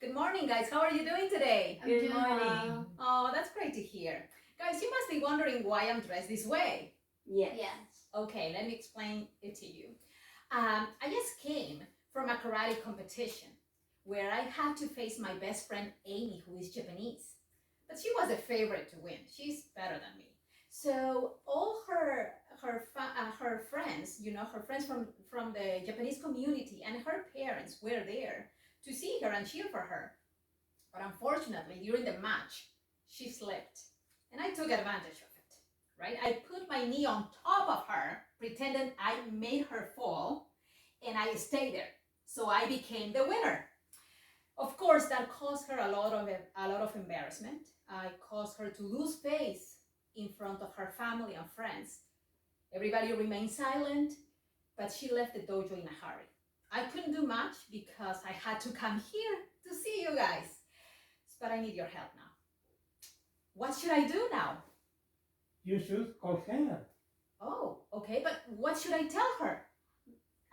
Good morning, guys. How are you doing today? Good morning. Oh, that's great to hear. Guys, you must be wondering why I'm dressed this way. Yes. Okay, let me explain it to you. I just came from a karate competition where I had to face my best friend Amy, who is Japanese. But she was the favorite to win. She's better than me. So all her friends, her friends from the Japanese community and her parents were there to see her and cheer for her. But unfortunately, during the match, she slipped, and I took advantage of it. Right? I put my knee on top of her, pretending I made her fall, and I stayed there. So I became the winner. Of course, that caused her a lot of embarrassment. I caused her to lose face in front of her family and friends. Everybody remained silent, but she left the dojo in a hurry. I couldn't do much because I had to come here to see you guys. But I need your help now. What should I do now? You should call her. Oh, okay, but what should I tell her?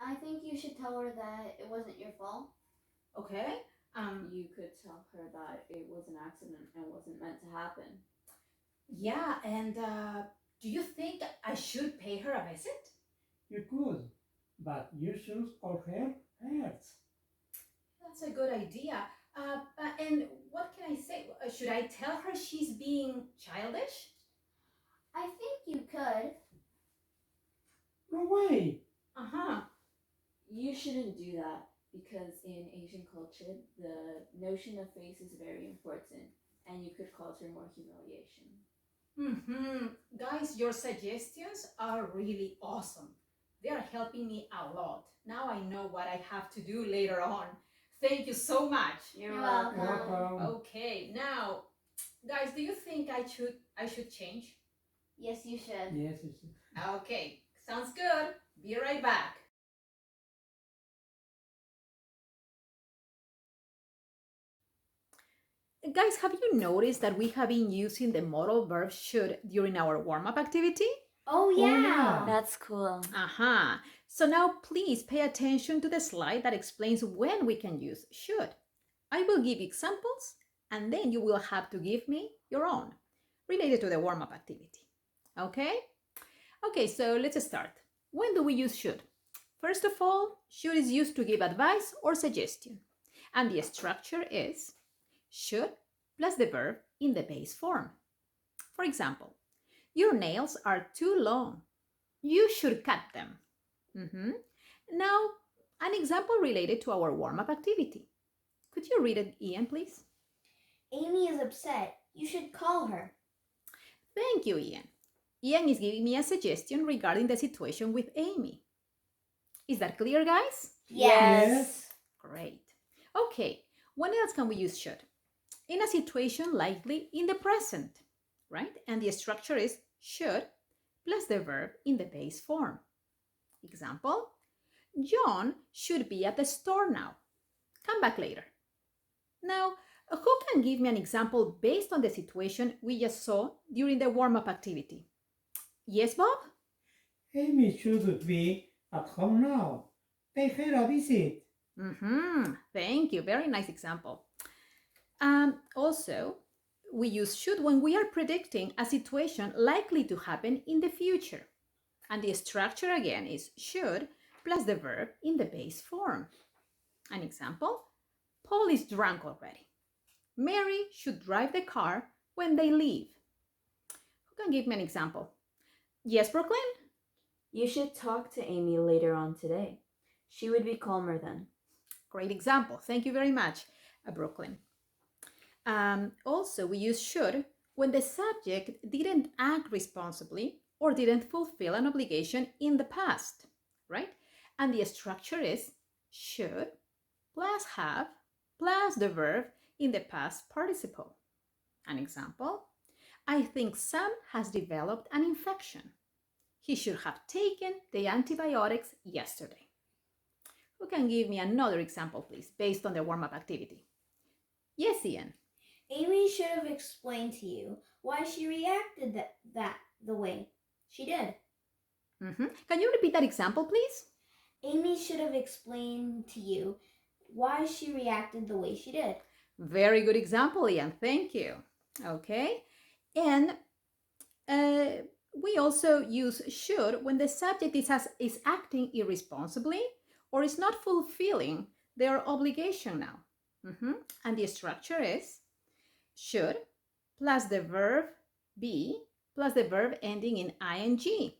I think you should tell her that it wasn't your fault. Okay. You could tell her that it was an accident and wasn't meant to happen. Yeah, and do you think I should pay her a visit? You could, but you should call her first. That's a good idea. And what can I say? Should I tell her she's being childish? I think you could. No way. Uh-huh. You shouldn't do that because in Asian culture, the notion of face is very important and you could cause her more humiliation. Guys, your suggestions are really awesome. They are helping me a lot. Now I know what I have to do later on. Thank you so much. You're Welcome. Okay, now, guys, do you think I should change? Yes, you should. Yes, you should. Okay, sounds good. Be right back. Guys, have you noticed that we have been using the modal verb should during our warm-up activity? Oh, yeah. That's cool. So now please pay attention to the slide that explains when we can use should. I will give examples and then you will have to give me your own related to the warm-up activity. Okay? Okay, so let's start. When do we use should? First of all, should is used to give advice or suggestion. And the structure is should plus the verb in the base form. For example, your nails are too long. You should cut them. Now, an example related to our warm-up activity. Could you read it, Ian, please? Amy is upset. You should call her. Thank you, Ian. Ian is giving me a suggestion regarding the situation with Amy. Is that clear, guys? Yes. Great. Okay, when else can we use should? In a situation likely in the present, right? And the structure is should plus the verb in the base form. Example, John should be at the store now. Come back later. Now, who can give me an example based on the situation we just saw during the warm-up activity? Yes, Bob? Amy should be at home now. Pay her a visit. Thank you. Very nice example. Also, we use should when we are predicting a situation likely to happen in the future. And the structure again is should plus the verb in the base form. An example, Paul is drunk already. Mary should drive the car when they leave. Who can give me an example? Yes, Brooklyn? You should talk to Amy later on today. She would be calmer then. Great example. Thank you very much, Brooklyn. Also, we use should when the subject didn't act responsibly or didn't fulfill an obligation in the past, right? And the structure is should plus have plus the verb in the past participle. An example, I think Sam has developed an infection. He should have taken the antibiotics yesterday. Who can give me another example, please, based on the warm-up activity? Yes, Ian. Amy should have explained to you why she reacted the way she did. Can you repeat that example, please? Amy should have explained to you why she reacted the way she did. Very good example, Ian. Thank you. Okay. And we also use should when the subject is acting irresponsibly or is not fulfilling their obligation now. And the structure is should plus the verb be plus the verb ending in ing.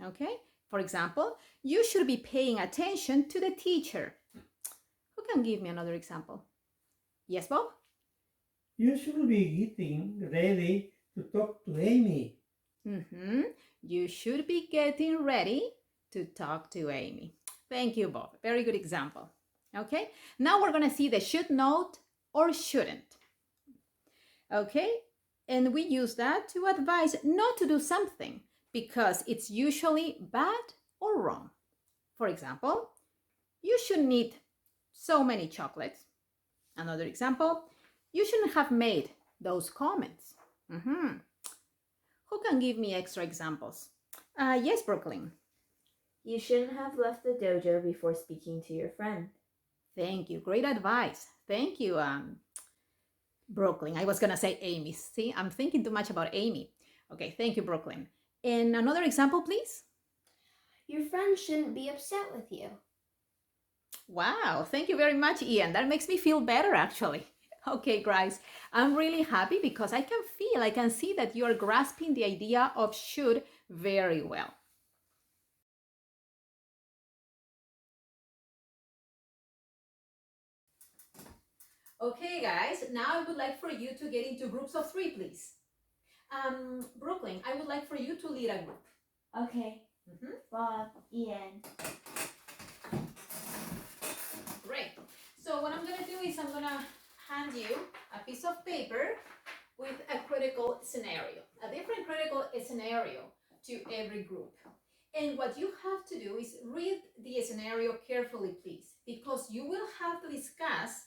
Okay? For example, you should be paying attention to the teacher. Who can give me another example? Yes, Bob? You should be getting ready to talk to Amy. You should be getting ready to talk to Amy. Thank you, Bob. Very good example. Okay, now we're going to see the should not or shouldn't. Okay, and we use that to advise not to do something because it's usually bad or wrong. For example, you shouldn't eat so many chocolates. Another example, you shouldn't have made those comments. Who can give me extra examples? Yes, Brooklyn. You shouldn't have left the dojo before speaking to your friend. Thank you. Great advice. Thank you, Brooklyn. I was going to say Amy. See, I'm thinking too much about Amy. Okay, thank you, Brooklyn. And another example, please. Your friend shouldn't be upset with you. Wow, thank you very much, Ian. That makes me feel better, actually. Okay, guys, I'm really happy because I can see that you are grasping the idea of should very well. Okay, guys, now I would like for you to get into groups of 3, please. Brooklyn, I would like for you to lead a group. Okay. Bob, Ian. Great. So what I'm going to do is I'm going to hand you a piece of paper with a critical scenario, a different critical scenario to every group. And what you have to do is read the scenario carefully, please, because you will have to discuss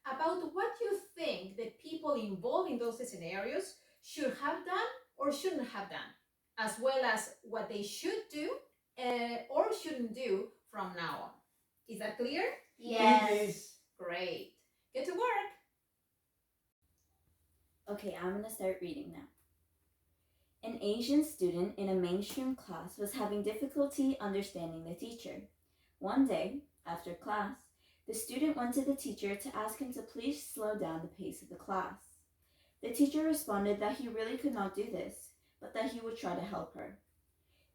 about what you think that people involved in those scenarios should have done or shouldn't have done, as well as what they should do or shouldn't do from now on. Is that clear? Yes. Great. Get to work. Okay, I'm gonna start reading now. An Asian student in a mainstream class was having difficulty understanding the teacher. One day, after class, the student went to the teacher to ask him to please slow down the pace of the class. The teacher responded that he really could not do this, but that he would try to help her.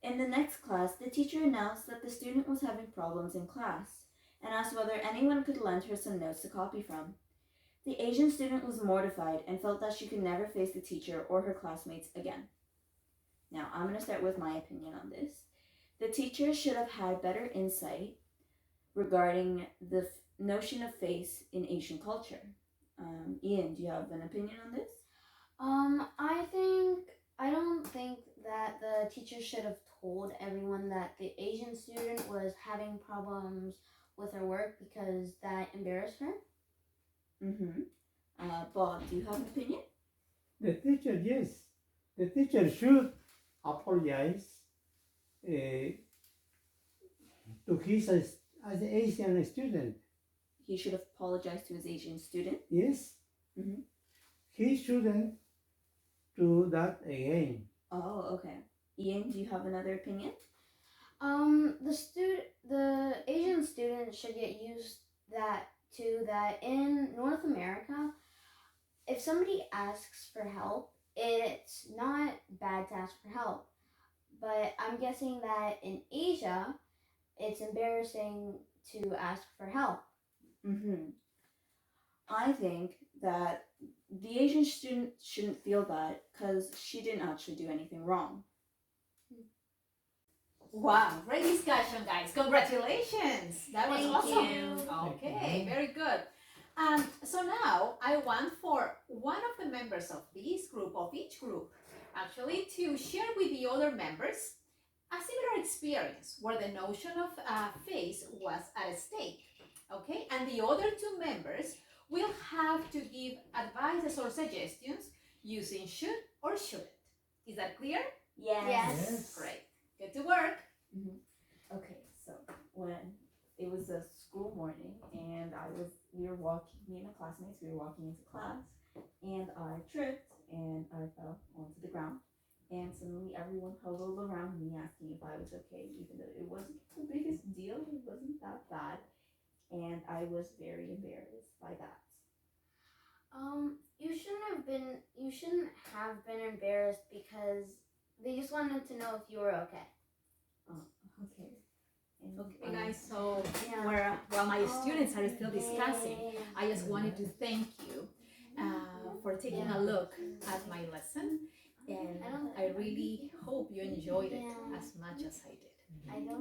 In the next class, the teacher announced that the student was having problems in class and asked whether anyone could lend her some notes to copy from. The Asian student was mortified and felt that she could never face the teacher or her classmates again. Now, I'm going to start with my opinion on this. The teacher should have had better insight regarding the notion of face in Asian culture. Ian, do you have an opinion on this? I don't think that the teacher should have told everyone that the Asian student was having problems with her work because that embarrassed her. Bob, do you have an opinion? The teacher, yes. The teacher should apologize to his as Asian student. He should have apologized to his Asian student. Yes. He shouldn't do that again. Oh, okay. Ian, do you have another opinion? The Asian student should get used to that in North America, if somebody asks for help, it's not bad to ask for help. But I'm guessing that in Asia, it's embarrassing to ask for help. I think that the Asian student shouldn't feel that because she didn't actually do anything wrong. Wow, great discussion, guys. Congratulations. That was Thank awesome. you. Okay, very good. So now I want for one of the members of this group, of each group, actually, to share with the other members a similar experience where the notion of face was at stake. Okay, and the other 2 members will have to give advices or suggestions using should or shouldn't. Is that clear? Yes. Great. Get to work. Okay, so when it was a school morning, and we were walking, me and my classmates, we were walking into class, and I tripped and I fell onto the ground. And suddenly everyone huddled around me asking if I was okay, even though it wasn't the biggest deal, it wasn't that bad. And I was very embarrassed by that. You shouldn't have been embarrassed because they just wanted to know if you were okay. Okay. And, Okay, guys, so Yeah. while my students are still discussing, Yeah. I just wanted to thank you for taking a look at my lesson. And I really hope you enjoyed it Yeah. as much as I did. I don't